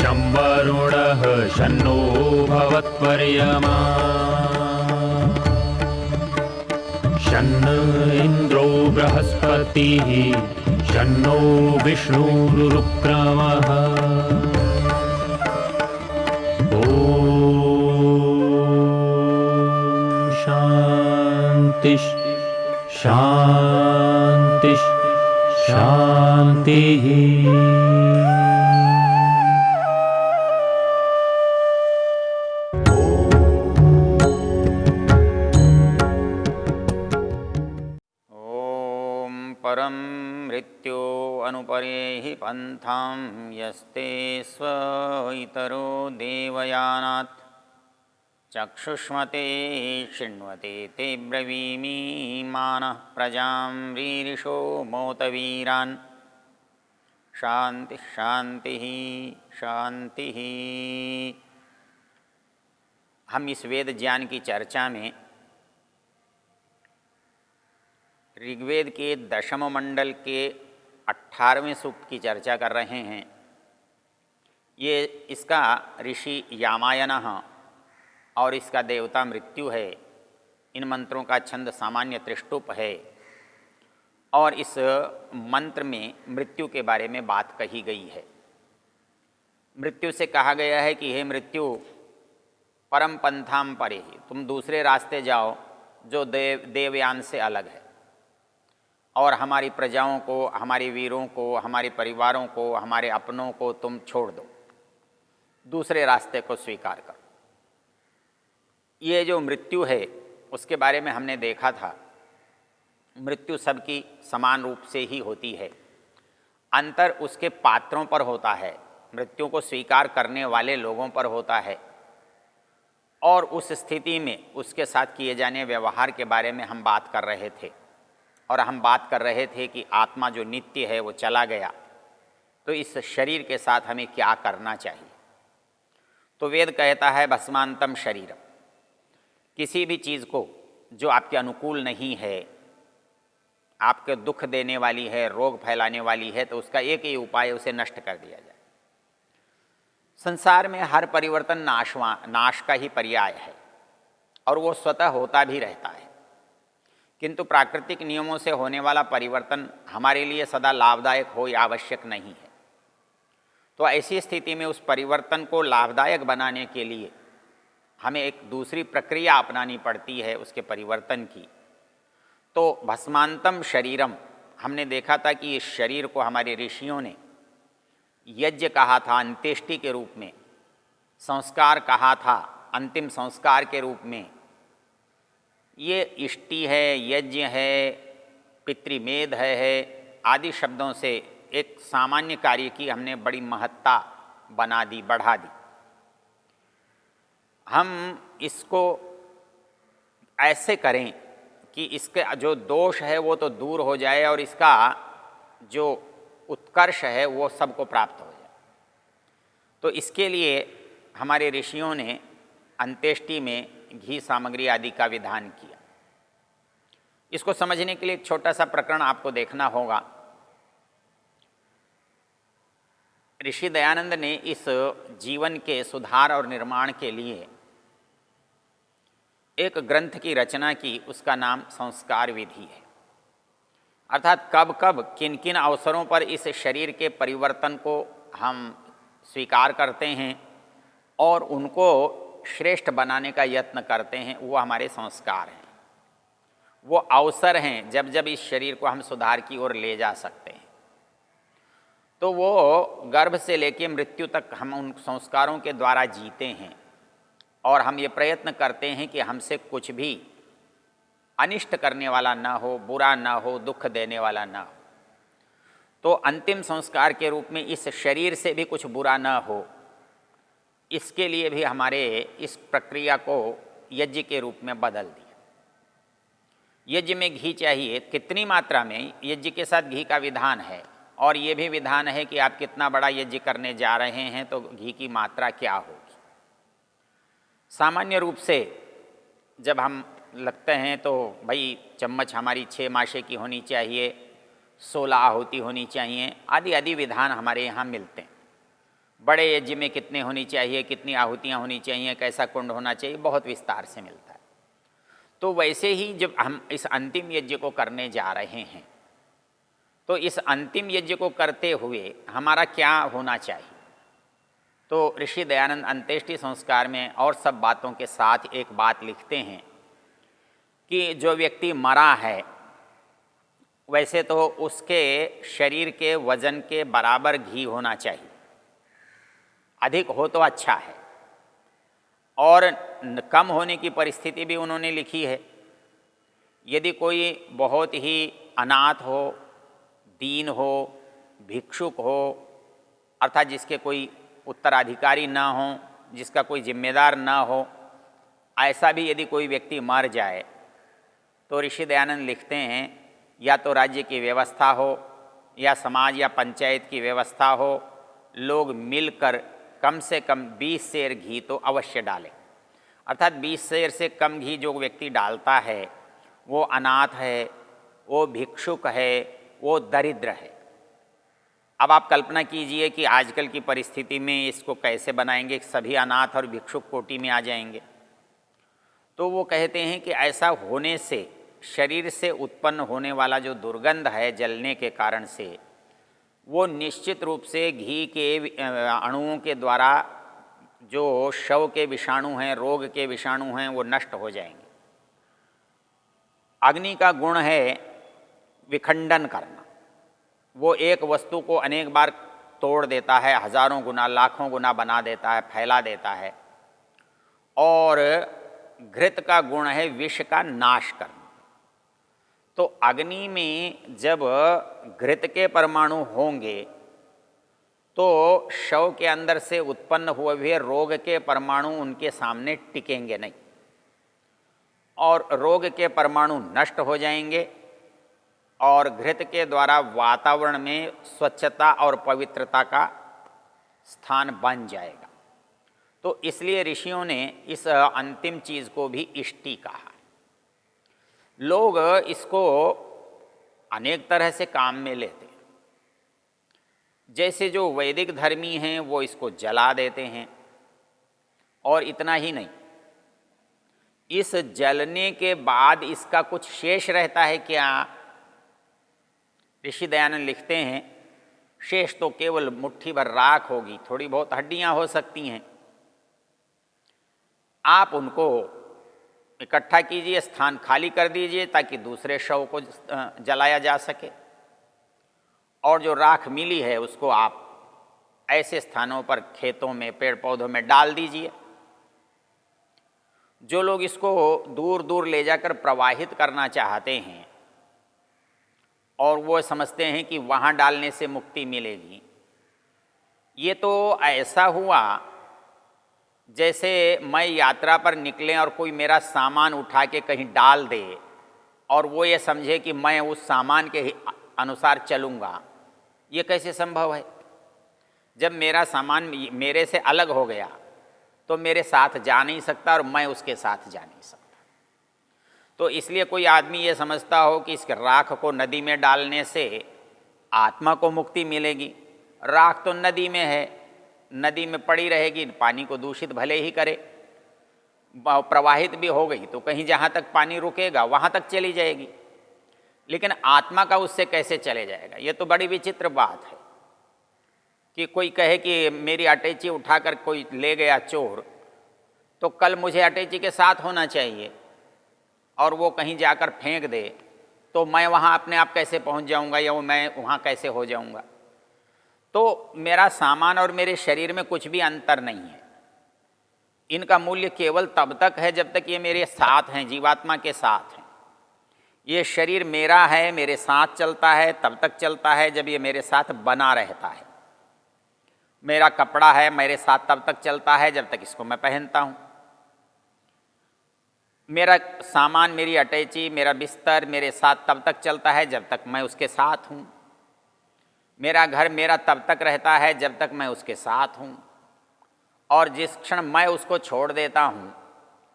शं वरुणः शन्नो भवत्वर्यमा शन्न इन्द्रो बृहस्पतिः शन्नो विष्णुरुक्रमः ॐ शान्ति शान्ति शान्तिः। परं मृत्यो अनुपरेहि पंथां यस्ते स्व इतरो देवयानात् चक्षुष्मते शृण्वते ते ब्रवीमि मानः प्रजां रीरिषो मोतवीरान् शांति शांति शांति। हम इस वेद ज्ञान की चर्चा में ऋग्वेद के दशम मंडल के 18वें सूक्त की चर्चा कर रहे हैं। ये इसका ऋषि यामायनः और इसका देवता मृत्यु है। इन मंत्रों का छंद सामान्य त्रिष्टुप है और इस मंत्र में मृत्यु के बारे में बात कही गई है। मृत्यु से कहा गया है कि हे मृत्यु, परम पंथाम परे ही, तुम दूसरे रास्ते जाओ जो देवयान से अलग है और हमारी प्रजाओं को, हमारे वीरों को, हमारे परिवारों को, हमारे अपनों को तुम छोड़ दो, दूसरे रास्ते को स्वीकार करो। ये जो मृत्यु है उसके बारे में हमने देखा था, मृत्यु सबकी समान रूप से ही होती है, अंतर उसके पात्रों पर होता है, मृत्यु को स्वीकार करने वाले लोगों पर होता है। और उस स्थिति में उसके साथ किए जाने व्यवहार के बारे में हम बात कर रहे थे और हम बात कर रहे थे कि आत्मा जो नित्य है वो चला गया तो इस शरीर के साथ हमें क्या करना चाहिए। तो वेद कहता है भस्मांतम शरीरम, किसी भी चीज़ को जो आपके अनुकूल नहीं है, आपके दुख देने वाली है, रोग फैलाने वाली है, तो उसका एक ही उपाय, उसे नष्ट कर दिया जाए। संसार में हर परिवर्तन नाश का ही पर्याय है और वो स्वतः होता भी रहता है, किंतु प्राकृतिक नियमों से होने वाला परिवर्तन हमारे लिए सदा लाभदायक हो या आवश्यक नहीं है। तो ऐसी स्थिति में उस परिवर्तन को लाभदायक बनाने के लिए हमें एक दूसरी प्रक्रिया अपनानी पड़ती है उसके परिवर्तन की। तो भस्मांतम शरीरम, हमने देखा था कि इस शरीर को हमारे ऋषियों ने यज्ञ कहा था अंत्येष्टि के रूप में, संस्कार कहा था अंतिम संस्कार के रूप में। ये इष्टि है, यज्ञ है, पितृमेध है आदि शब्दों से एक सामान्य कार्य की हमने बड़ी महत्ता बना दी, बढ़ा दी। हम इसको ऐसे करें कि इसके जो दोष है वो तो दूर हो जाए और इसका जो उत्कर्ष है वो सबको प्राप्त हो जाए। तो इसके लिए हमारे ऋषियों ने अंत्येष्टि में घी सामग्री आदि का विधान किया। इसको समझने के लिए एक छोटा सा प्रकरण आपको देखना होगा। ऋषि दयानंद ने इस जीवन के सुधार और निर्माण के लिए एक ग्रंथ की रचना की, उसका नाम संस्कार विधि है। अर्थात कब कब किन किन अवसरों पर इस शरीर के परिवर्तन को हम स्वीकार करते हैं और उनको श्रेष्ठ बनाने का यत्न करते हैं, वो हमारे संस्कार हैं, वो अवसर हैं जब जब इस शरीर को हम सुधार की ओर ले जा सकते हैं। तो वो गर्भ से लेकर मृत्यु तक हम उन संस्कारों के द्वारा जीते हैं और हम ये प्रयत्न करते हैं कि हमसे कुछ भी अनिष्ट करने वाला ना हो, बुरा ना हो, दुख देने वाला ना हो। तो अंतिम संस्कार के रूप में इस शरीर से भी कुछ बुरा ना हो, इसके लिए भी हमारे इस प्रक्रिया को यज्ञ के रूप में बदल दिया। यज्ञ में घी चाहिए, कितनी मात्रा में, यज्ञ के साथ घी का विधान है और ये भी विधान है कि आप कितना बड़ा यज्ञ करने जा रहे हैं तो घी की मात्रा क्या होगी। सामान्य रूप से जब हम लगते हैं तो भाई चम्मच हमारी 6 माशे की होनी चाहिए, 16 आहुति होनी चाहिए, आदि आदि विधान हमारे यहाँ मिलते हैं। बड़े यज्ञ में कितने होनी चाहिए, कितनी आहुतियाँ होनी चाहिए, कैसा कुंड होना चाहिए, बहुत विस्तार से मिलता है। तो वैसे ही जब हम इस अंतिम यज्ञ को करने जा रहे हैं, तो इस अंतिम यज्ञ को करते हुए हमारा क्या होना चाहिए? तो ऋषि दयानंद अंत्येष्टि संस्कार में और सब बातों के साथ एक बात लिखते हैं कि जो व्यक्ति मरा है, वैसे तो उसके शरीर के वजन के बराबर घी होना चाहिए, अधिक हो तो अच्छा है, और कम होने की परिस्थिति भी उन्होंने लिखी है। यदि कोई बहुत ही अनाथ हो, दीन हो, भिक्षुक हो, अर्थात जिसके कोई उत्तराधिकारी ना हो, जिसका कोई जिम्मेदार ना हो, ऐसा भी यदि कोई व्यक्ति मर जाए तो ऋषि दयानंद लिखते हैं या तो राज्य की व्यवस्था हो या समाज या पंचायत की व्यवस्था हो, लोग मिलकर कम से कम 20 सेर घी तो अवश्य डालें। अर्थात 20 सेर से कम घी जो व्यक्ति डालता है वो अनाथ है, वो भिक्षुक है, वो दरिद्र है। अब आप कल्पना कीजिए कि आजकल की परिस्थिति में इसको कैसे बनाएंगे, सभी अनाथ और भिक्षुक कोटि में आ जाएंगे। तो वो कहते हैं कि ऐसा होने से शरीर से उत्पन्न होने वाला जो दुर्गंध है जलने के कारण से, वो निश्चित रूप से घी के अणुओं के द्वारा जो शव के विषाणु हैं, रोग के विषाणु हैं, वो नष्ट हो जाएंगे। अग्नि का गुण है विखंडन करना, वो एक वस्तु को अनेक बार तोड़ देता है, हजारों गुना लाखों गुना बना देता है, फैला देता है। और घृत का गुण है विष का नाश करना। तो अग्नि में जब घृत के परमाणु होंगे तो शव के अंदर से उत्पन्न हुए हुए रोग के परमाणु उनके सामने टिकेंगे नहीं, और रोग के परमाणु नष्ट हो जाएंगे, और घृत के द्वारा वातावरण में स्वच्छता और पवित्रता का स्थान बन जाएगा। तो इसलिए ऋषियों ने इस अंतिम चीज़ को भी इष्टि कहा। लोग इसको अनेक तरह से काम में लेते हैं। जैसे जो वैदिक धर्मी हैं वो इसको जला देते हैं, और इतना ही नहीं, इस जलने के बाद इसका कुछ शेष रहता है क्या? ऋषि दयानंद लिखते हैं शेष तो केवल मुट्ठी भर राख होगी, थोड़ी बहुत हड्डियां हो सकती हैं। आप उनको इकट्ठा कीजिए, स्थान खाली कर दीजिए ताकि दूसरे शव को जलाया जा सके, और जो राख मिली है उसको आप ऐसे स्थानों पर, खेतों में, पेड़ पौधों में डाल दीजिए। जो लोग इसको दूर दूर ले जाकर प्रवाहित करना चाहते हैं और वो समझते हैं कि वहाँ डालने से मुक्ति मिलेगी, ये तो ऐसा हुआ जैसे मैं यात्रा पर निकले और कोई मेरा सामान उठा के कहीं डाल दे और वो ये समझे कि मैं उस सामान के अनुसार चलूँगा। ये कैसे संभव है? जब मेरा सामान मेरे से अलग हो गया तो मेरे साथ जा नहीं सकता और मैं उसके साथ जा नहीं सकता। तो इसलिए कोई आदमी ये समझता हो कि इस राख को नदी में डालने से आत्मा को मुक्ति मिलेगी। राख तो नदी में है, नदी में पड़ी रहेगी, पानी को दूषित भले ही करे, प्रवाहित भी हो गई तो कहीं जहाँ तक पानी रुकेगा वहाँ तक चली जाएगी, लेकिन आत्मा का उससे कैसे चले जाएगा? ये तो बड़ी विचित्र बात है कि कोई कहे कि मेरी अटैची उठाकर कोई ले गया चोर, तो कल मुझे अटैची के साथ होना चाहिए, और वो कहीं जाकर फेंक दे तो मैं वहाँ अपने आप कैसे पहुँच जाऊँगा, या वो मैं वहाँ कैसे हो जाऊँगा? तो मेरा सामान और मेरे शरीर में कुछ भी अंतर नहीं है। इनका मूल्य केवल तब तक है जब तक ये मेरे साथ हैं, जीवात्मा के साथ हैं। ये शरीर मेरा है, मेरे साथ चलता है, तब तक चलता है जब ये मेरे साथ बना रहता है। मेरा कपड़ा है, मेरे साथ तब तक चलता है जब तक इसको मैं पहनता हूँ। मेरा सामान, मेरी अटैची, मेरा बिस्तर मेरे साथ तब तक चलता है जब तक मैं उसके साथ हूँ। मेरा घर मेरा तब तक रहता है जब तक मैं उसके साथ हूँ, और जिस क्षण मैं उसको छोड़ देता हूँ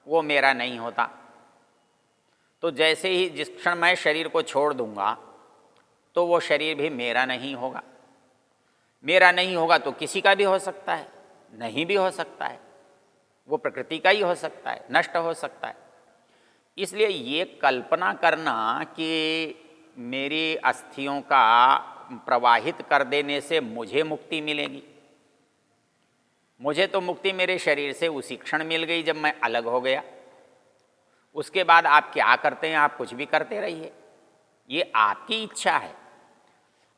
वो मेरा नहीं होता। तो जैसे ही जिस क्षण मैं शरीर को छोड़ दूँगा तो वो शरीर भी मेरा नहीं होगा। मेरा नहीं होगा तो किसी का भी हो सकता है, नहीं भी हो सकता है, वो प्रकृति का ही हो सकता है, नष्ट हो सकता है। इसलिए ये कल्पना करना कि मेरी अस्थियों का प्रवाहित कर देने से मुझे मुक्ति मिलेगी, मुझे तो मुक्ति मेरे शरीर से उसी क्षण मिल गई जब मैं अलग हो गया। उसके बाद आप क्या करते हैं, आप कुछ भी करते रहिए, ये आपकी इच्छा है।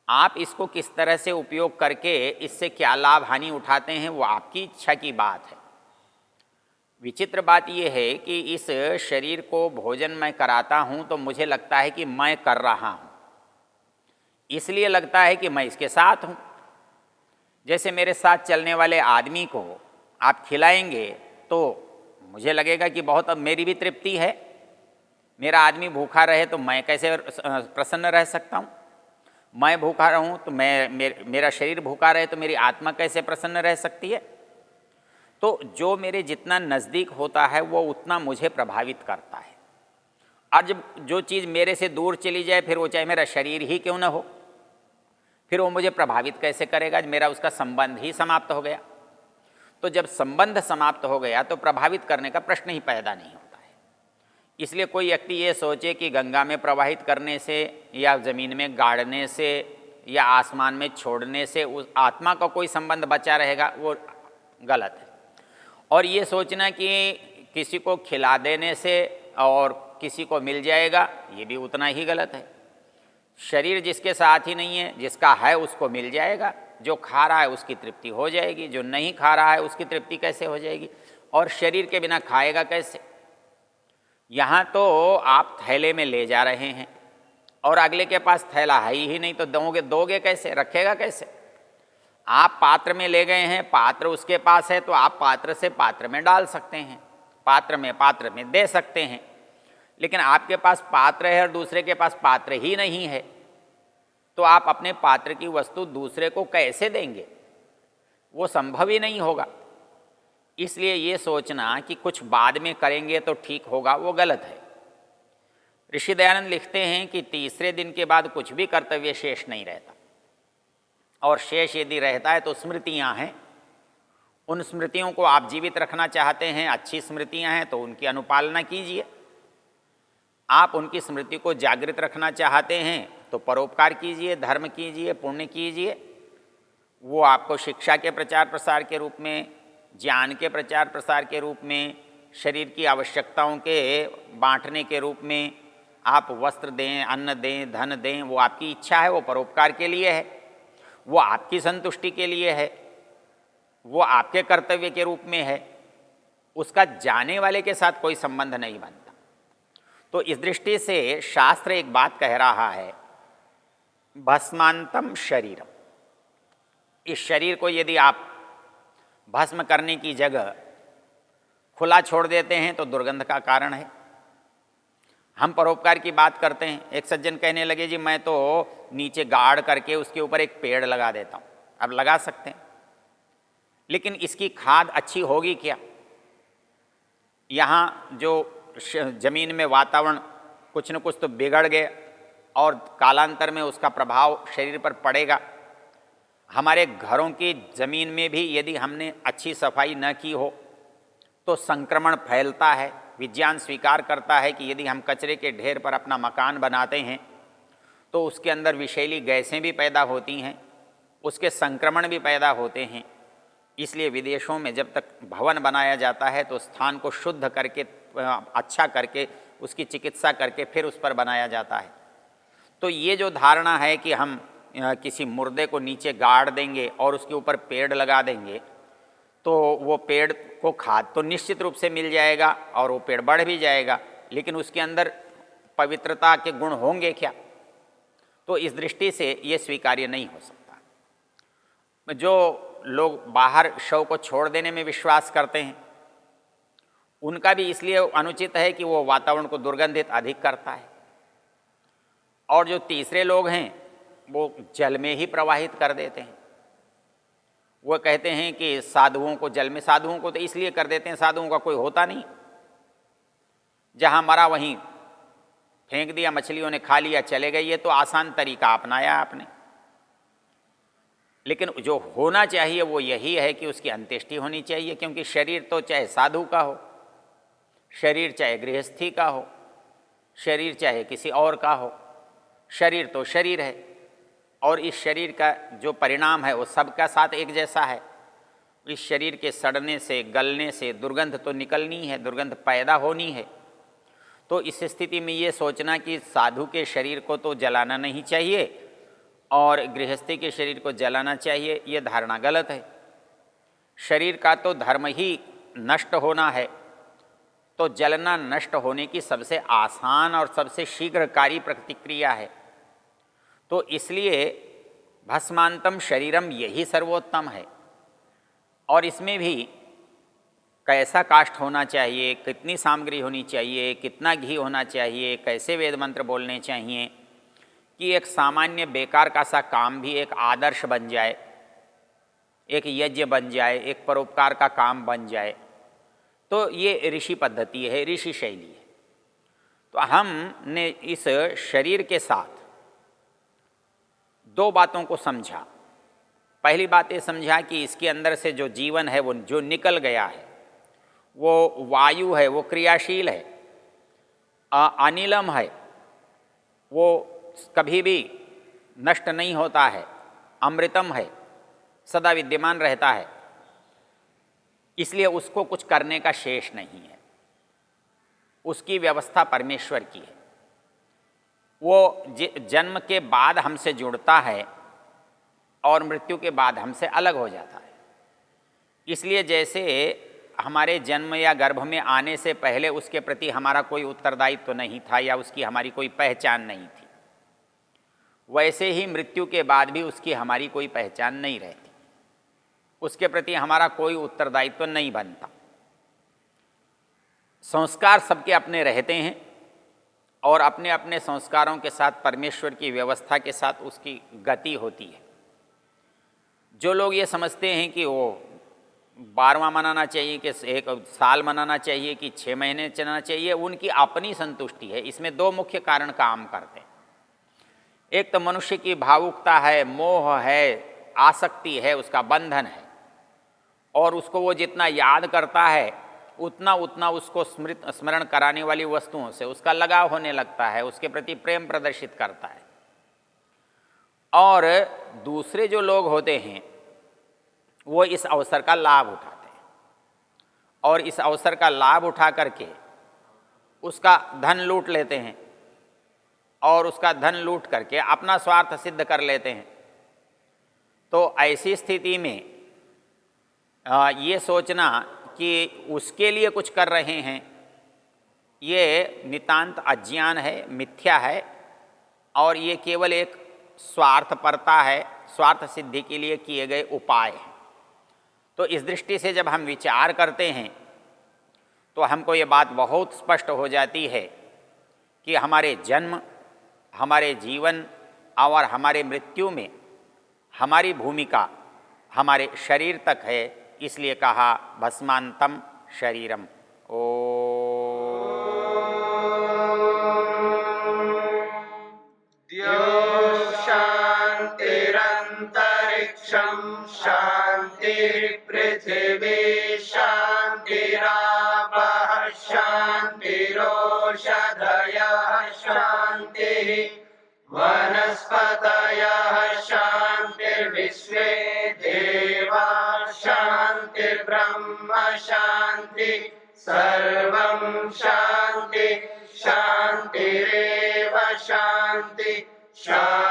आप इसको किस तरह से उपयोग करके इससे क्या लाभ हानि उठाते हैं, वो आपकी इच्छा की बात है। विचित्र बात यह है कि इस शरीर को भोजन मैं कराता हूँ तो मुझे लगता है कि मैं कर रहा हूँ, इसलिए लगता है कि मैं इसके साथ हूँ। जैसे मेरे साथ चलने वाले आदमी को आप खिलाएंगे तो मुझे लगेगा कि बहुत अब मेरी भी तृप्ति है। मेरा आदमी भूखा रहे तो मैं कैसे प्रसन्न रह सकता हूँ, मैं भूखा रहूँ तो मेरा शरीर भूखा रहे तो मेरी आत्मा कैसे प्रसन्न रह सकती है। तो जो मेरे जितना नज़दीक होता है वो उतना मुझे प्रभावित करता है। और जब जो चीज़ मेरे से दूर चली जाए, फिर वो चाहे मेरा शरीर ही क्यों ना हो, फिर वो मुझे प्रभावित कैसे करेगा, मेरा उसका संबंध ही समाप्त हो गया। तो जब संबंध समाप्त हो गया तो प्रभावित करने का प्रश्न ही पैदा नहीं होता है। इसलिए कोई व्यक्ति ये सोचे कि गंगा में प्रवाहित करने से या ज़मीन में गाड़ने से या आसमान में छोड़ने से उस आत्मा का कोई संबंध बचा रहेगा, वो गलत है। और ये सोचना कि किसी को खिला देने से और किसी को मिल जाएगा, ये भी उतना ही गलत है। शरीर जिसके साथ ही नहीं है, जिसका है उसको मिल जाएगा। जो खा रहा है उसकी तृप्ति हो जाएगी, जो नहीं खा रहा है उसकी तृप्ति कैसे हो जाएगी, और शरीर के बिना खाएगा कैसे। यहाँ तो आप थैले में ले जा रहे हैं और अगले के पास थैला है ही नहीं, तो दोगे कैसे, रखेगा कैसे। आप पात्र में ले गए हैं, पात्र उसके पास है तो आप पात्र से पात्र में डाल सकते हैं, पात्र में दे सकते हैं। लेकिन आपके पास पात्र है और दूसरे के पास पात्र ही नहीं है, तो आप अपने पात्र की वस्तु दूसरे को कैसे देंगे, वो संभव ही नहीं होगा। इसलिए ये सोचना कि कुछ बाद में करेंगे तो ठीक होगा, वो गलत है। ऋषि दयानंद लिखते हैं कि तीसरे दिन के बाद कुछ भी कर्तव्य शेष नहीं रहता, और शेष यदि रहता है तो स्मृतियां हैं। उन स्मृतियों को आप जीवित रखना चाहते हैं, अच्छी स्मृतियां हैं तो उनकी अनुपालना कीजिए। आप उनकी स्मृति को जागृत रखना चाहते हैं तो परोपकार कीजिए, धर्म कीजिए, पुण्य कीजिए। वो आपको शिक्षा के प्रचार प्रसार के रूप में, ज्ञान के प्रचार प्रसार के रूप में, शरीर की आवश्यकताओं के बांटने के रूप में आप वस्त्र दें, अन्न दें, धन दें, वो आपकी इच्छा है, वो परोपकार के लिए है, वो आपकी संतुष्टि के लिए है, वो आपके कर्तव्य के रूप में है। उसका जाने वाले के साथ कोई संबंध नहीं बनता। तो इस दृष्टि से शास्त्र एक बात कह रहा है, भस्मांतम शरीरम। इस शरीर को यदि आप भस्म करने की जगह खुला छोड़ देते हैं तो दुर्गंध का कारण है। हम परोपकार की बात करते हैं, एक सज्जन कहने लगे जी मैं तो नीचे गाड़ करके उसके ऊपर एक पेड़ लगा देता हूँ। अब लगा सकते हैं, लेकिन इसकी खाद अच्छी होगी क्या। यहाँ जो जमीन में वातावरण कुछ न कुछ तो बिगड़ गया और कालांतर में उसका प्रभाव शरीर पर पड़ेगा। हमारे घरों की ज़मीन में भी यदि हमने अच्छी सफाई न की हो तो संक्रमण फैलता है। विज्ञान स्वीकार करता है कि यदि हम कचरे के ढेर पर अपना मकान बनाते हैं तो उसके अंदर विषैली गैसें भी पैदा होती हैं, उसके संक्रमण भी पैदा होते हैं। इसलिए विदेशों में जब तक भवन बनाया जाता है तो स्थान को शुद्ध करके, अच्छा करके, उसकी चिकित्सा करके फिर उस पर बनाया जाता है। तो ये जो धारणा है कि हम किसी मुर्दे को नीचे गाड़ देंगे और उसके ऊपर पेड़ लगा देंगे तो वो पेड़ को खाद तो निश्चित रूप से मिल जाएगा और वो पेड़ बढ़ भी जाएगा, लेकिन उसके अंदर पवित्रता के गुण होंगे क्या। तो इस दृष्टि से ये स्वीकार्य नहीं हो सकता। जो लोग बाहर शव को छोड़ देने में विश्वास करते हैं उनका भी इसलिए अनुचित है कि वो वातावरण को दुर्गंधित अधिक करता है। और जो तीसरे लोग हैं वो जल में ही प्रवाहित कर देते हैं। वो कहते हैं कि साधुओं को जल में, साधुओं को तो इसलिए कर देते हैं, साधुओं का कोई होता नहीं, जहाँ मरा वहीं फेंक दिया, मछलियों ने खा लिया, चले गए। ये तो आसान तरीका अपनाया आपने। लेकिन जो होना चाहिए वो यही है कि उसकी अंत्येष्टि होनी चाहिए, क्योंकि शरीर तो चाहे साधु का हो, शरीर चाहे गृहस्थी का हो, शरीर चाहे किसी और का हो, शरीर तो शरीर है और इस शरीर का जो परिणाम है वो सबका साथ एक जैसा है। इस शरीर के सड़ने से, गलने से दुर्गंध तो निकलनी है, दुर्गंध पैदा होनी है। तो इस स्थिति में ये सोचना कि साधु के शरीर को तो जलाना नहीं चाहिए और गृहस्थी के शरीर को जलाना चाहिए, ये धारणा गलत है। शरीर का तो धर्म ही नष्ट होना है, तो जलना नष्ट होने की सबसे आसान और सबसे शीघ्रकारी प्रतिक्रिया है। तो इसलिए भस्मांतम शरीरम यही सर्वोत्तम है। और इसमें भी कैसा काष्ठ होना चाहिए, कितनी सामग्री होनी चाहिए, कितना घी होना चाहिए, कैसे वेद मंत्र बोलने चाहिए कि एक सामान्य बेकार का सा काम भी एक आदर्श बन जाए, एक यज्ञ बन जाए, एक परोपकार का काम बन जाए। तो ये ऋषि पद्धति है, ऋषि शैली है। तो हमने इस शरीर के साथ दो बातों को समझा। पहली बात ये समझा कि इसके अंदर से जो जीवन है वो जो निकल गया है वो वायु है, वो क्रियाशील है, अनिलम है, वो कभी भी नष्ट नहीं होता है, अमृतम है, सदा विद्यमान रहता है। इसलिए उसको कुछ करने का शेष नहीं है, उसकी व्यवस्था परमेश्वर की है। वो जन्म के बाद हमसे जुड़ता है और मृत्यु के बाद हमसे अलग हो जाता है। इसलिए जैसे हमारे जन्म या गर्भ में आने से पहले उसके प्रति हमारा कोई उत्तरदायित्व नहीं था या उसकी हमारी कोई पहचान नहीं थी, वैसे ही मृत्यु के बाद भी उसकी हमारी कोई पहचान नहीं रहती, उसके प्रति हमारा कोई उत्तरदायित्व नहीं बनता। संस्कार सबके अपने रहते हैं और अपने अपने संस्कारों के साथ परमेश्वर की व्यवस्था के साथ उसकी गति होती है। जो लोग ये समझते हैं कि वो 12वां मनाना चाहिए, कि एक साल मनाना चाहिए, कि 6 महीने चलना चाहिए, उनकी अपनी संतुष्टि है। इसमें दो मुख्य कारण काम करते हैं। एक तो मनुष्य की भावुकता है, मोह है, आसक्ति है, उसका बंधन है, और उसको वो जितना याद करता है उतना उतना उसको स्मरण कराने वाली वस्तुओं से उसका लगाव होने लगता है, उसके प्रति प्रेम प्रदर्शित करता है। और दूसरे जो लोग होते हैं वो इस अवसर का लाभ उठाते हैं और इस अवसर का लाभ उठा करके उसका धन लूट लेते हैं और उसका धन लूट करके अपना स्वार्थ सिद्ध कर लेते हैं। तो ऐसी स्थिति में ये सोचना कि उसके लिए कुछ कर रहे हैं, ये नितांत अज्ञान है, मिथ्या है, और ये केवल एक स्वार्थपरता है, स्वार्थ सिद्धि के लिए किए गए उपाय हैं। तो इस दृष्टि से जब हम विचार करते हैं तो हमको ये बात बहुत स्पष्ट हो जाती है कि हमारे जन्म, हमारे जीवन और हमारे मृत्यु में हमारी भूमिका हमारे शरीर तक है। इसलिए कहा भस्मांतम शरीरम। ओ शांतिरंतरिक्षं शांतिर्पृथिवी शांतिरापः शांतिरोषधयः शांतिः वनस्पतयः शांतिर्विश्वे देवा शांतिर्ब्रह्म शांति सर्वं शांति शांतिरेव शांति शांति।